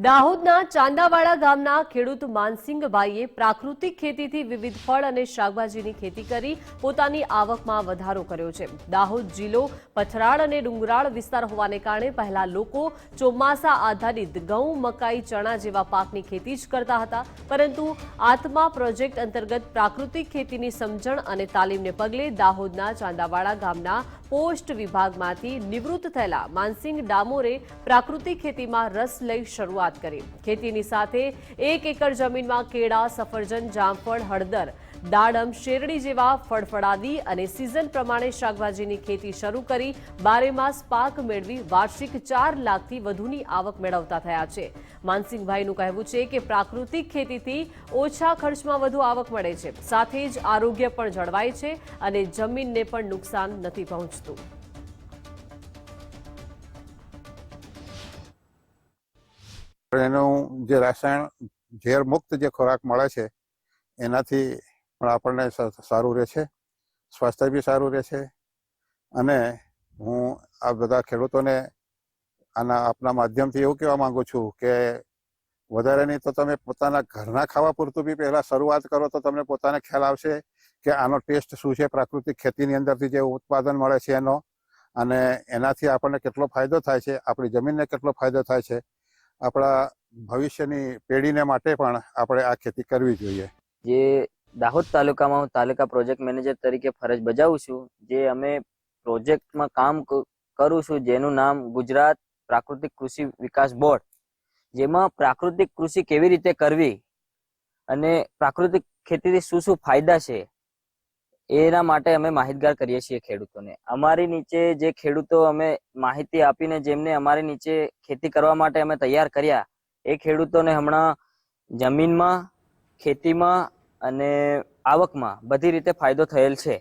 દાહોદના ચાંદાવાડા ગામના ખેડૂત માનસિંગભાઈએ પ્રાકૃતિક ખેતીથી વિવિધ ફળ અને શાકભાજીની ખેતી કરી પોતાની આવકમાં વધારો કર્યો છે। દાહોદ જિલ્લો પથરાળ અને ડુંગરાળ વિસ્તાર હોવાને કારણે પહેલા લોકો ચોમાસા આધારિત ઘઉં, મકાઈ, ચણા જેવા પાકની ખેતી જ કરતા હતા, પરંતુ આત્મા પ્રોજેક્ટ અંતર્ગત પ્રાકૃતિક ખેતીની સમજણ અને તાલીમને પગલે દાહોદના ચાંદાવાડા ગામના પોસ્ટ વિભાગમાંથી નિવૃત્ત થયેલા માનસિંગ ડામોરે પ્રાકૃતિક ખેતીમાં રસ લઈ શરૂઆત કરી। ખેતીની સાથે 1 એકર જમીનમાં કેળા, સફરજન, જામફળ, હળદર, દાડમ, શેરડી જેવા ફળફળાદી અને સિઝન પ્રમાણે શાકભાજીની ખેતી શરૂ કરી 12 માસ પાક મેળવી વાર્ષિક 4 લાખથી વધુની આવક મેળવતા થયા છે। માનસિંગભાઈનું કહેવું છે કે પ્રાકૃતિક ખેતીથી ઓછા ખર્ચમાં વધુ આવક મળે છે, સાથે જ આરોગ્ય પણ જળવાય છે અને જમીનને પણ નુકસાન નથી પહોંચતું। એનું જે રસાયણ ઝેર મુક્ત જે ખોરાક મળે છે એનાથી પણ આપણને સારું રહે છે, સ્વાસ્થ્ય બી સારું રહે છે। અને હું આ બધા ખેડૂતોને આના આપના માધ્યમથી એવું કહેવા માંગુ છું કે વધારે નહીં તો તમે પોતાના ઘરના ખાવા પૂરતું બી પહેલાં શરૂઆત કરો તો તમને પોતાને ખ્યાલ આવશે કે આનો ટેસ્ટ શું છે, પ્રાકૃતિક ખેતીની અંદરથી જે ઉત્પાદન મળે છે એનો, અને એનાથી આપણને કેટલો ફાયદો થાય છે, આપણી જમીનને કેટલો ફાયદો થાય છે, આપણા ભવિષ્યની પેઢીને માટે પણ આપણે આ ખેતી કરવી જોઈએ। જે દાહોદ તાલુકામાં હું તાલુકા પ્રોજેક્ટ મેનેજર તરીકે ફરજ બજાવું છું, જે અમે પ્રોજેક્ટમાં કામ કરું છું જેનું નામ ગુજરાત પ્રાકૃતિક કૃષિ વિકાસ બોર્ડ, જેમાં પ્રાકૃતિક કૃષિ કેવી રીતે કરવી અને પ્રાકૃતિક ખેતીથી શું શું ફાયદા છે એના માટે અમે માહિતગાર કરીએ છીએ ખેડૂતોને। અમારી નીચે જે ખેડૂતો અમે માહિતી આપીને જેમને અમારી નીચે ખેતી કરવા માટે અમે તૈયાર કર્યા, એ ખેડૂતોને હમણાં જમીનમાં, ખેતીમાં અને આવકમાં બધી રીતે ફાયદો થયેલ છે।